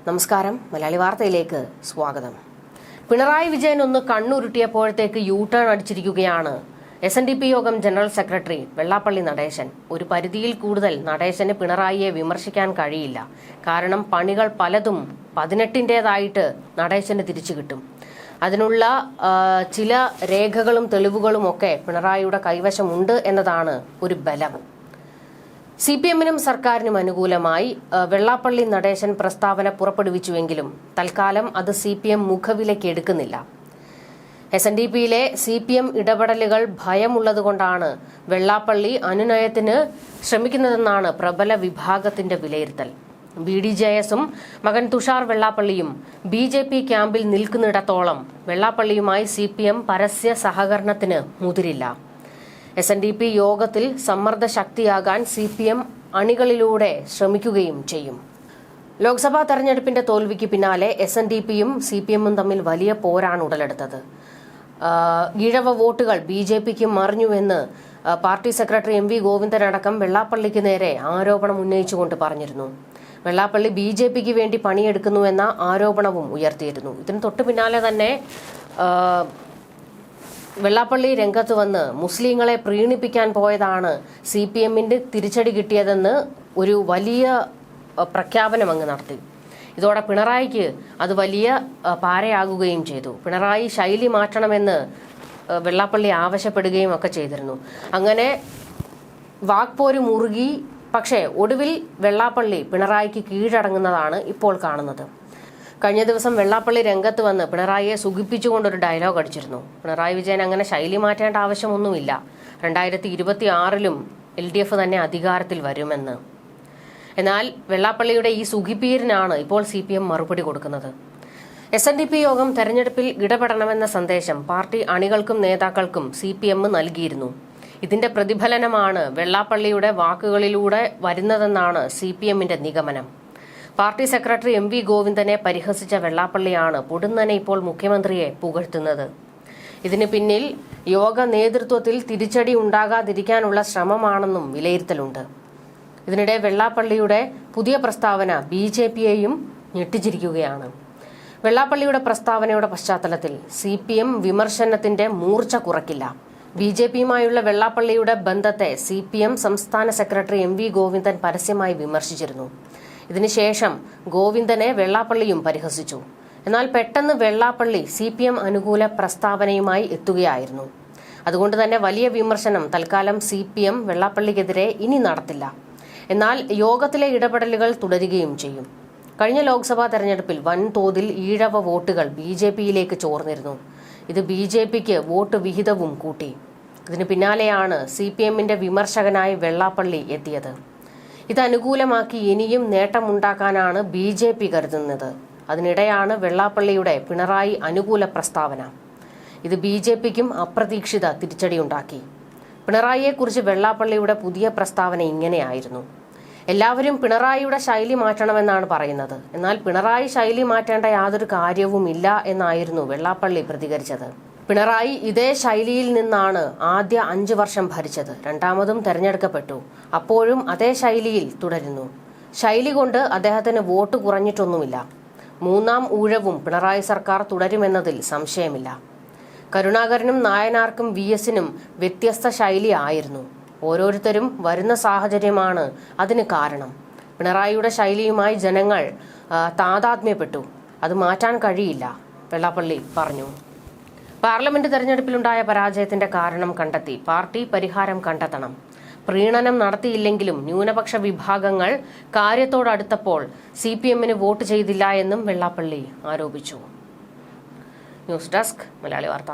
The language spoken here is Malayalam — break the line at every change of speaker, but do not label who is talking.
നമസ്കാരം, മലയാളി വാർത്തയിലേക്ക് സ്വാഗതം. പിണറായി വിജയൻ ഒന്ന് കണ്ണുരുട്ടിയപ്പോഴത്തേക്ക് യു-ടേൺ അടിച്ചിരിക്കുകയാണ് SNDP യോഗം ജനറൽ സെക്രട്ടറി വെള്ളാപ്പള്ളി നടേശൻ. ഒരു പരിധിയിൽ കൂടുതൽ നടേശന് പിണറായിയെ വിമർശിക്കാൻ കഴിയില്ല. കാരണം പണികൾ പലതും 18-ന്റേതായിട്ട് നടേശന് തിരിച്ചു കിട്ടും. അതിനുള്ള ചില രേഖകളും തെളിവുകളും ഒക്കെ പിണറായിയുടെ കൈവശമുണ്ട് എന്നതാണ് ഒരു ബലം. CPM-നും സർക്കാരിനും അനുകൂലമായി വെള്ളാപ്പള്ളി നടേശൻ പ്രസ്താവന പുറപ്പെടുവിച്ചുവെങ്കിലും തൽക്കാലം അത് CPM മുഖവിലേക്ക് എടുക്കുന്നില്ല. SNDP-യിലെ CPM ഇടപെടലുകൾ ഭയമുള്ളതുകൊണ്ടാണ് വെള്ളാപ്പള്ളി അനുനയത്തിന് ശ്രമിക്കുന്നതെന്നാണ് പ്രബല വിഭാഗത്തിന്റെ വിലയിരുത്തൽ. BDJS-ഉം മകൻ തുഷാർ വെള്ളാപ്പള്ളിയും BJP ക്യാമ്പിൽ നിൽക്കുന്നിടത്തോളം വെള്ളാപ്പള്ളിയുമായി CPM പരസ്യ സഹകരണത്തിന് മുതിരില്ല. SNDP യോഗത്തിൽ സമ്മർദ്ദ ശക്തിയാകാൻ CPM അണികളിലൂടെ ശ്രമിക്കുകയും ചെയ്യും. ലോക്സഭാ തെരഞ്ഞെടുപ്പിന്റെ തോൽവിക്ക് പിന്നാലെ SNDP-യും CPM-ഉം തമ്മിൽ വലിയ പോരാണ് ഉടലെടുത്തത്. ഈഴവ വോട്ടുകൾ BJP-ക്ക് മറിഞ്ഞുവെന്ന് പാർട്ടി സെക്രട്ടറി MV ഗോവിന്ദനടക്കം വെള്ളാപ്പള്ളിക്ക് നേരെ ആരോപണം ഉന്നയിച്ചുകൊണ്ട് പറഞ്ഞിരുന്നു. വെള്ളാപ്പള്ളി BJP-ക്ക് വേണ്ടി പണിയെടുക്കുന്നുവെന്ന ആരോപണവും ഉയർത്തിയിരുന്നു. ഇതിന് തൊട്ടു പിന്നാലെ തന്നെ വെള്ളാപ്പള്ളി രംഗത്ത് വന്ന് മുസ്ലിങ്ങളെ പ്രീണിപ്പിക്കാൻ പോയതാണ് CPM-ന്റെ തിരിച്ചടി കിട്ടിയതെന്ന് ഒരു വലിയ പ്രഖ്യാപനം അങ്ങ് നടത്തി. ഇതോടെ പിണറായിക്ക് അത് വലിയ പാരയാകുകയും ചെയ്തു. പിണറായി ശൈലി മാറ്റണമെന്ന് വെള്ളാപ്പള്ളി ആവശ്യപ്പെടുകയും ഒക്കെ ചെയ്തിരുന്നു. അങ്ങനെ വാക്പോര് മുറുകി. പക്ഷേ ഒടുവിൽ വെള്ളാപ്പള്ളി പിണറായിക്ക് കീഴടങ്ങുന്നതാണ് ഇപ്പോൾ കാണുന്നത്. കഴിഞ്ഞ ദിവസം വെള്ളാപ്പള്ളി രംഗത്ത് വന്ന് പിണറായിയെ സുഖിപ്പിച്ചുകൊണ്ടൊരു ഡയലോഗ് അടിച്ചിരുന്നു. പിണറായി വിജയൻ അങ്ങനെ ശൈലി മാറ്റേണ്ട ആവശ്യമൊന്നുമില്ല, 2026-ലും LDF തന്നെ അധികാരത്തിൽ വരുമെന്ന്. എന്നാൽ വെള്ളാപ്പള്ളിയുടെ ഈ സുഖിപ്പീരിനാണ് ഇപ്പോൾ CPM മറുപടി കൊടുക്കുന്നത്. SNDP യോഗം തെരഞ്ഞെടുപ്പിൽ ഇടപെടണമെന്ന സന്ദേശം പാർട്ടി അണികൾക്കും നേതാക്കൾക്കും CPM നൽകിയിരുന്നു. ഇതിന്റെ പ്രതിഫലനമാണ് വെള്ളാപ്പള്ളിയുടെ വാക്കുകളിലൂടെ വരുന്നതെന്നാണ് CPM-ന്റെ നിഗമനം. പാർട്ടി സെക്രട്ടറി MV ഗോവിന്ദനെ പരിഹസിച്ച വെള്ളാപ്പള്ളിയാണ് പൊടുന്നനെ ഇപ്പോൾ മുഖ്യമന്ത്രിയെ പുകഴ്ത്തുന്നത്. ഇതിന് പിന്നിൽ യോഗ നേതൃത്വത്തിൽ തിരിച്ചടി ഉണ്ടാകാതിരിക്കാനുള്ള ശ്രമമാണെന്നും വിലയിരുത്തലുണ്ട്. ഇതിനിടെ വെള്ളാപ്പള്ളിയുടെ പുതിയ പ്രസ്താവന BJP-യെയും ഞെട്ടിച്ചിരിക്കുകയാണ്. വെള്ളാപ്പള്ളിയുടെ പ്രസ്താവനയുടെ പശ്ചാത്തലത്തിൽ CPM വിമർശനത്തിന്റെ മൂർച്ച കുറയ്ക്കില്ല. BJP-യുമായുള്ള വെള്ളാപ്പള്ളിയുടെ ബന്ധത്തെ CPM സംസ്ഥാന സെക്രട്ടറി MV ഗോവിന്ദൻ പരസ്യമായി വിമർശിച്ചിരുന്നു. ഇതിനുശേഷം ഗോവിന്ദനെ വെള്ളാപ്പള്ളിയും പരിഹസിച്ചു. എന്നാൽ പെട്ടെന്ന് വെള്ളാപ്പള്ളി CPM അനുകൂല പ്രസ്താവനയുമായി എത്തുകയായിരുന്നു. അതുകൊണ്ട് തന്നെ വലിയ വിമർശനം തൽക്കാലം CPM വെള്ളാപ്പള്ളിക്കെതിരെ ഇനി നടത്തില്ല. എന്നാൽ യോഗത്തിലെ ഇടപെടലുകൾ തുടരുകയും ചെയ്യും. കഴിഞ്ഞ ലോക്സഭാ തെരഞ്ഞെടുപ്പിൽ വൻതോതിൽ ഈഴവ വോട്ടുകൾ BJP-യിലേക്ക് ചോർന്നിരുന്നു. ഇത് BJP-ക്ക് വോട്ട് വിഹിതവും കൂട്ടി. ഇതിന് പിന്നാലെയാണ് CPM-ന്റെ വിമർശകനായി വെള്ളാപ്പള്ളി എത്തിയത്. ഇത് അനുകൂലമാക്കി ഇനിയും നേട്ടമുണ്ടാക്കാനാണ് BJP കരുതുന്നത്. അതിനിടെയാണ് വെള്ളാപ്പള്ളിയുടെ പിണറായി അനുകൂല പ്രസ്താവന. ഇത് BJP-ക്കും അപ്രതീക്ഷിത തിരിച്ചടിയുണ്ടാക്കി. പിണറായിയെക്കുറിച്ച് വെള്ളാപ്പള്ളിയുടെ പുതിയ പ്രസ്താവന ഇങ്ങനെയായിരുന്നു: എല്ലാവരും പിണറായിയുടെ ശൈലി മാറ്റണമെന്നാണ് പറയുന്നത്, എന്നാൽ പിണറായി ശൈലി മാറ്റേണ്ട യാതൊരു കാര്യവുമില്ല എന്നായിരുന്നു വെള്ളാപ്പള്ളി പ്രതികരിച്ചത്. പിണറായി ഇതേ ശൈലിയിൽ നിന്നാണ് ആദ്യ 5 വർഷം ഭരിച്ചത്. രണ്ടാമതും തെരഞ്ഞെടുക്കപ്പെട്ടു. അപ്പോഴും അതേ ശൈലിയിൽ തുടരുന്നു. ശൈലി കൊണ്ട് അദ്ദേഹത്തിന് വോട്ട് കുറഞ്ഞിട്ടൊന്നുമില്ല. 3ാം ഊഴവും പിണറായി സർക്കാർ തുടരുമെന്നതിൽ സംശയമില്ല. കരുണാകരനും നായനാർക്കും VS-നും വ്യത്യസ്ത ശൈലി ആയിരുന്നു. ഓരോരുത്തരും വരുന്ന സാഹചര്യമാണ് അതിന് കാരണം. പിണറായിയുടെ ശൈലിയുമായി ജനങ്ങൾ താതാത്മ്യപ്പെട്ടു. അത് മാറ്റാൻ കഴിയില്ല, വെള്ളാപ്പള്ളി പറഞ്ഞു. പാർലമെന്റ് തെരഞ്ഞെടുപ്പിലുണ്ടായ പരാജയത്തിന്റെ കാരണം കണ്ടെത്തി പാർട്ടി പരിഹാരം കണ്ടെത്തണം. പ്രീണനം നടത്തിയില്ലെങ്കിലും ന്യൂനപക്ഷ വിഭാഗങ്ങൾ കാര്യത്തോടടുത്തപ്പോൾ CPM-ന് വോട്ട് ചെയ്തില്ല എന്നും വെള്ളാപ്പള്ളി ആരോപിച്ചു. ന്യൂസ് ഡെസ്ക്, മലയാളി വാർത്ത.